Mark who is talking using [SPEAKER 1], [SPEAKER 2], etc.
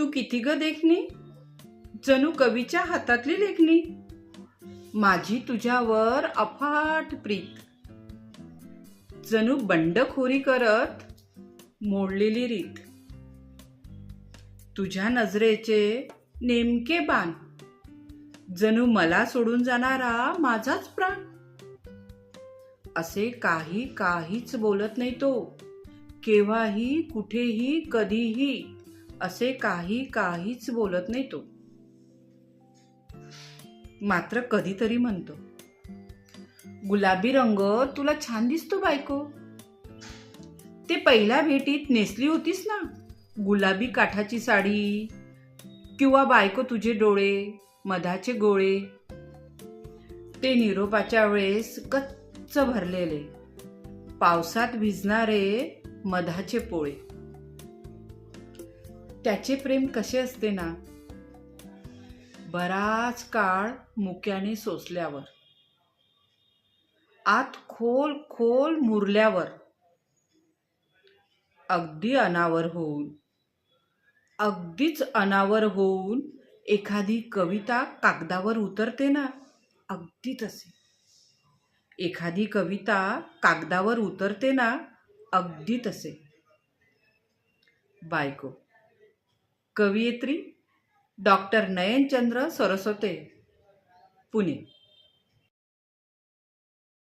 [SPEAKER 1] तू किती ग देखणी, जणू कवीच्या हातातली लेखणी. माझी तुझ्यावर अफाट प्रीत, जणू बंडखोरी करत मोडलेली रीत. तुझ्या नजरेचे नेमके बाण, जणू मला सोडून जाणारा माझाच प्राण. असे काहीच बोलत नाही तो, केव्हाही कुठेही कधीही असे काहीच बोलत नाही तो. मात्र कधीतरी म्हणतो, गुलाबी रंग तुला छान दिसतो बायको. ते पहिल्या भेटीत नेसली होतीस ना गुलाबी काठाची साडी, किंवा बायको तुझे डोळे मधाचे गोळे. ते निरोपाच्या वेळेस गच्च भरलेले, पावसात भिजणारे मधाचे पोळे. त्याचे प्रेम कसे असते ना, बराच काळ मुक्याने सोसल्यावर, आत खोल मुरल्यावर, अगदीच अनावर होऊन एखादी कविता कागदावर उतरते ना, अगदी तसे. एखादी कविता कागदावर उतरते ना, अगदी तसे. बायको. कवयित्री डॉक्टर नयनचंद्र सरस्वते, पुणे.